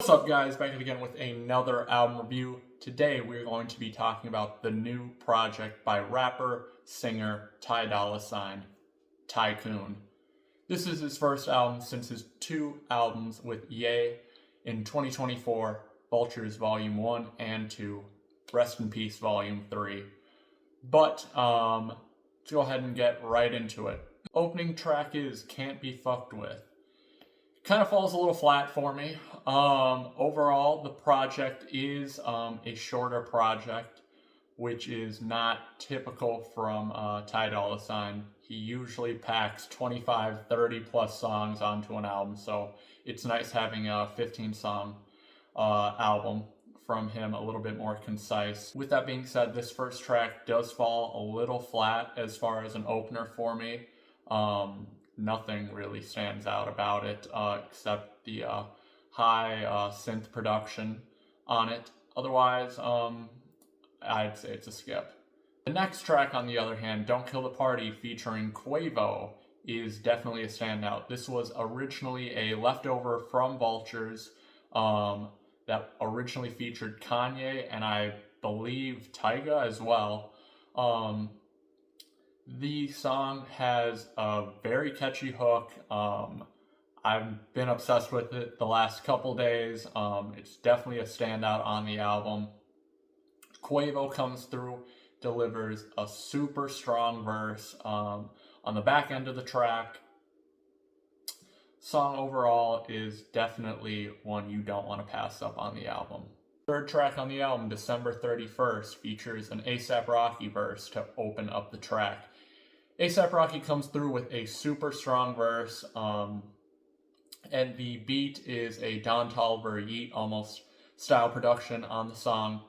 What's up, guys? Back again with another album review. Today we're going to be talking about the new project by rapper, singer, Dolla, Tycoon. This is his first album since his two albums with Ye in 2024, Vultures Volume 1 and 2, Rest in Peace Volume 3. But, let's go ahead and get right into it. Opening track is Can't Be Fucked With. Kind of falls a little flat for me. Overall, the project is a shorter project, which is not typical from Dolla. He usually packs 25, 30 plus songs onto an album, so it's nice having a 15-song album from him, a little bit more concise. With that being said, this first track does fall a little flat as far as an opener for me. Nothing really stands out about it except the high synth production on it. Otherwise, I'd say it's a skip. The next track, on the other hand, Don't Kill the Party, featuring Quavo, is definitely a standout. This was originally a leftover from Vultures that originally featured Kanye and I believe Tyga as well. The song has a very catchy hook. I've been obsessed with it the last couple days. It's definitely a standout on the album. Quavo comes through, delivers a super strong verse on the back end of the track. Song overall is definitely one you don't want to pass up on the album. Third track on the album, December 31st, features an A$AP Rocky verse to open up the track. A$AP Rocky comes through with a super strong verse, and the beat is a Don Toliver Yeet almost style production on the song.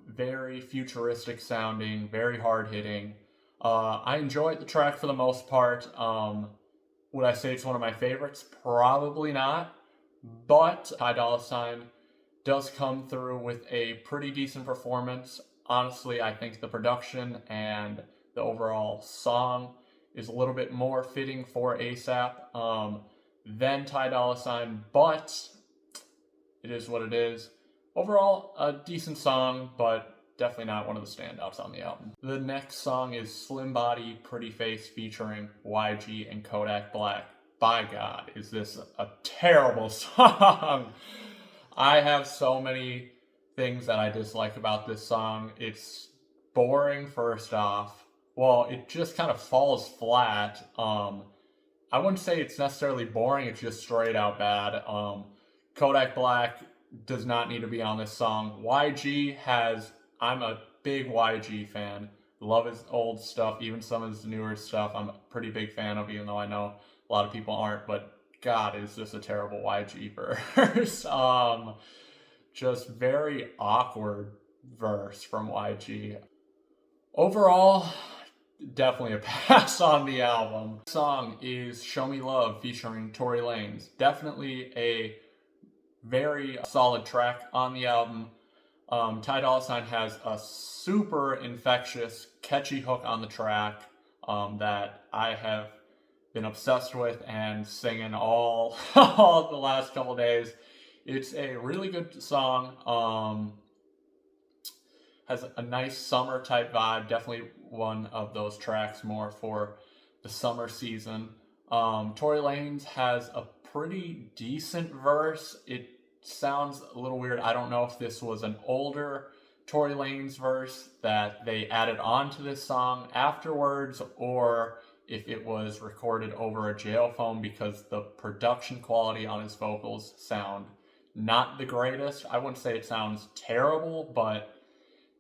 Very futuristic sounding, very hard hitting. I enjoyed the track for the most part. Would I say it's one of my favorites? Probably not, but Dolla does come through with a pretty decent performance. Honestly, I think the production and the overall song is a little bit more fitting for A$AP than Dolla, but it is what it is. Overall, a decent song, but definitely not one of the standouts on the album. The next song is Slim Body, Pretty Face, featuring YG and Kodak Black. By God, is this a terrible song! I have so many things that I dislike about this song. It's boring, first off. Well, it just kind of falls flat. I wouldn't say it's necessarily boring, it's just straight out bad. Kodak Black does not need to be on this song. I'm a big YG fan. Love his old stuff, even some of his newer stuff I'm a pretty big fan of, even though I know a lot of people aren't, but God, is this a terrible YG verse. Just very awkward verse from YG. Overall, definitely a pass on the album. The song is Show Me Love, featuring Tory Lanez. Definitely a very solid track on the album. Dolla has a super infectious, catchy hook on the track that I have been obsessed with and singing all the last couple days. It's a really good song. Has a nice summer type vibe. Definitely one of those tracks more for the summer season. Tory Lanez has a pretty decent verse. It sounds a little weird. I don't know if this was an older Tory Lanez verse that they added on to this song afterwards, or if it was recorded over a jail phone, because the production quality on his vocals sound not the greatest. I wouldn't say it sounds terrible, but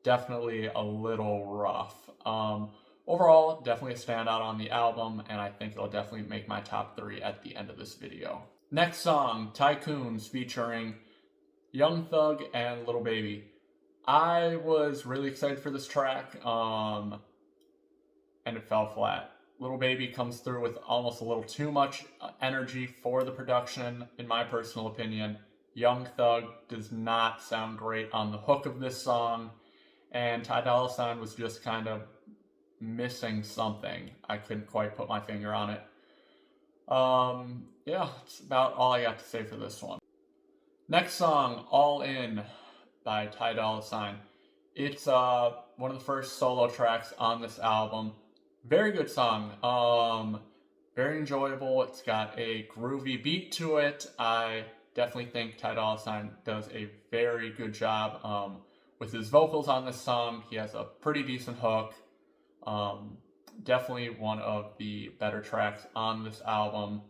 definitely a little rough. Overall, definitely a standout on the album, and I think it'll definitely make my top 3 at the end of this video. Next song, Tycoons, featuring Young Thug and Lil Baby. I was really excited for this track, and it fell flat. Lil Baby comes through with almost a little too much energy for the production, in my personal opinion. Young Thug does not sound great on the hook of this song, and Dolla was just kind of missing something. I couldn't quite put my finger on it. Yeah, that's about all I got to say for this one. Next song, All In by Dolla. It's one of the first solo tracks on this album. Very good song. Very enjoyable. It's got a groovy beat to it. I definitely think Dolla does a very good job with his vocals on this song. He has a pretty decent hook. Definitely one of the better tracks on this album.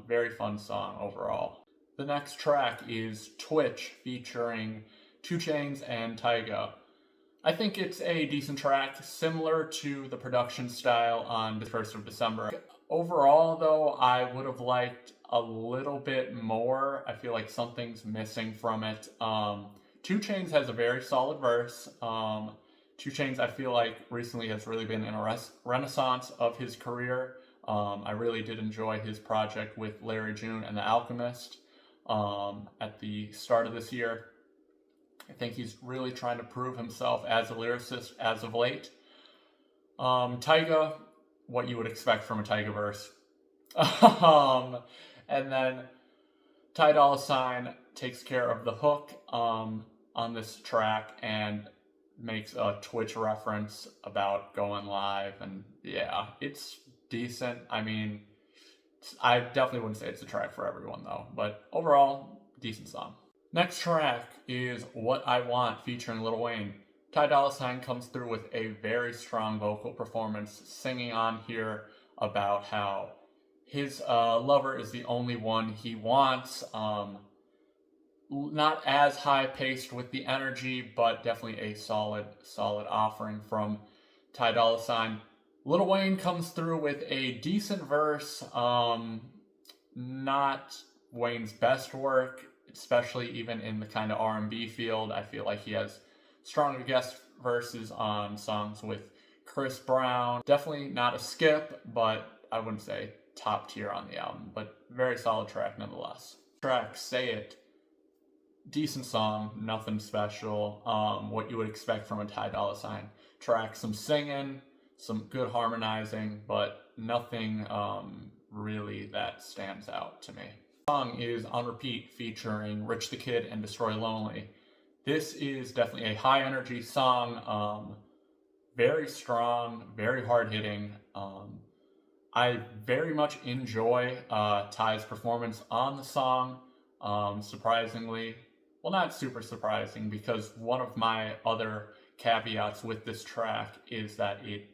Very fun song overall. The next track is Twitch featuring 2 Chainz and Tyga. I think it's a decent track, similar to the production style on the 1st of December. Overall, though, I would have liked a little bit more. I feel like something's missing from it. 2 Chainz has a very solid verse. 2 Chainz, I feel like, recently has really been in a renaissance of his career. I really did enjoy his project with Larry June and The Alchemist at the start of this year. I think he's really trying to prove himself as a lyricist as of late. Tyga, what you would expect from a Tyga verse. And then Dolla takes care of the hook on this track and makes a Twitch reference about going live. And yeah, it's decent. I mean, I definitely wouldn't say it's a track for everyone though, but overall, decent song. Next track is What I Want featuring Lil Wayne. Dolla comes through with a very strong vocal performance, singing on here about how his lover is the only one he wants. Not as high-paced with the energy, but definitely a solid offering from Dolla. Lil Wayne comes through with a decent verse. Not Wayne's best work, especially even in the kind of R&B field. I feel like he has stronger guest verses on songs with Chris Brown. Definitely not a skip, but I wouldn't say top tier on the album, but very solid track nonetheless. Track Say It. Decent song, nothing special. What you would expect from a Dolla track. Some singing, some good harmonizing, but nothing really that stands out to me. The song is On Repeat featuring Rich the Kid and Destroy Lonely. This is definitely a high energy song, very strong, very hard hitting. I very much enjoy Ty's performance on the song, surprisingly. Well, not super surprising, because one of my other caveats with this track is that it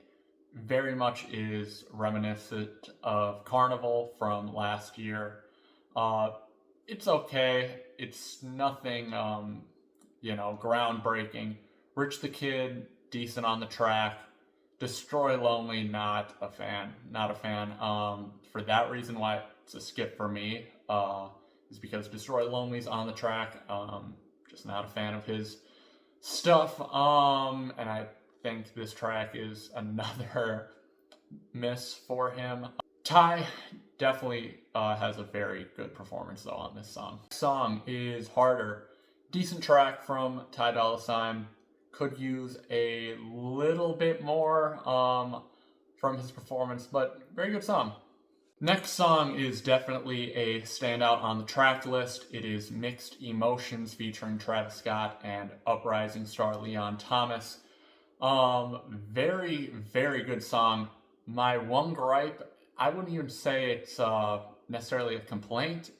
very much is reminiscent of Carnival from last year. It's okay. It's nothing, groundbreaking. Rich the Kid, decent on the track. Destroy Lonely, not a fan. For that reason, why it's a skip for me. Is because Destroy Lonely's on the track. Just not a fan of his stuff. And I think this track is another miss for him. Ty definitely has a very good performance though on this song. Song is Harder. Decent track from Dolla. Could use a little bit more from his performance, but very good song. Next song is definitely a standout on the track list. It is Mixed Emotions featuring Travis Scott and Uprising star Leon Thomas. Very, very good song. My one gripe, I wouldn't even say it's necessarily a complaint,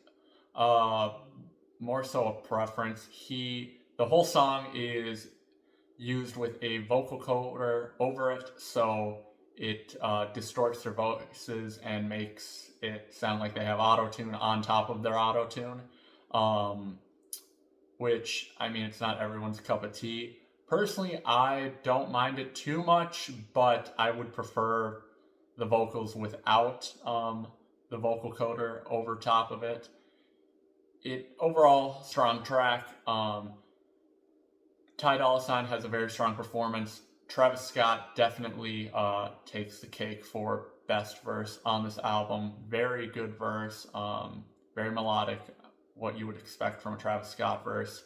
more so a preference. The whole song is used with a vocal coder over it, so it distorts their voices and makes it sound like they have auto-tune on top of their auto-tune, which, I mean, it's not everyone's cup of tea. Personally, I don't mind it too much, but I would prefer the vocals without the vocal coder over top of it. Overall, strong track. Dolla has a very strong performance. Travis Scott definitely takes the cake for best verse on this album. Very good verse, very melodic, what you would expect from a Travis Scott verse.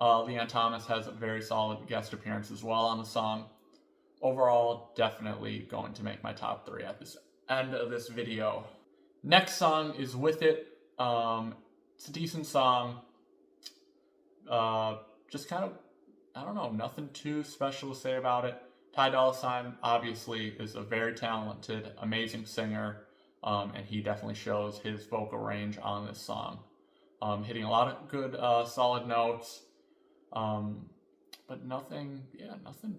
Leon Thomas has a very solid guest appearance as well on the song. Overall, definitely going to make my top 3 at this end of this video. Next song is With It. It's a decent song. just kind of, I don't know, nothing too special to say about it. Dolla obviously is a very talented, amazing singer, and he definitely shows his vocal range on this song. Hitting a lot of good, solid notes, but nothing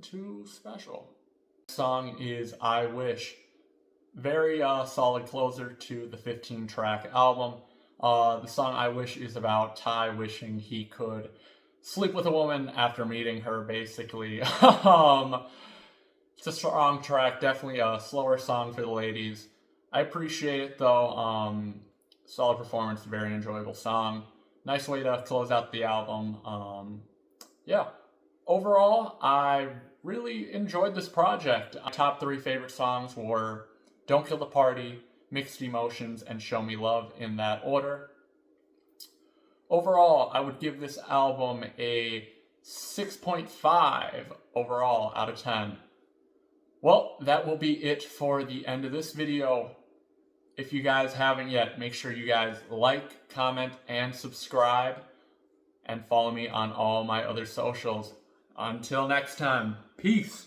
too special. The song is I Wish. Very solid closer to the 15-track album. The song I Wish is about Ty wishing he could sleep with a woman after meeting her, basically. It's a strong track, definitely a slower song for the ladies. I appreciate it though. Solid performance, very enjoyable song. Nice way to close out the album. Yeah. Overall, I really enjoyed this project. My top 3 favorite songs were Don't Kill the Party, Mixed Emotions, and Show Me Love in that order. Overall, I would give this album a 6.5 overall out of 10. Well, that will be it for the end of this video. If you guys haven't yet, make sure you guys like, comment, and subscribe, and follow me on all my other socials. Until next time, peace!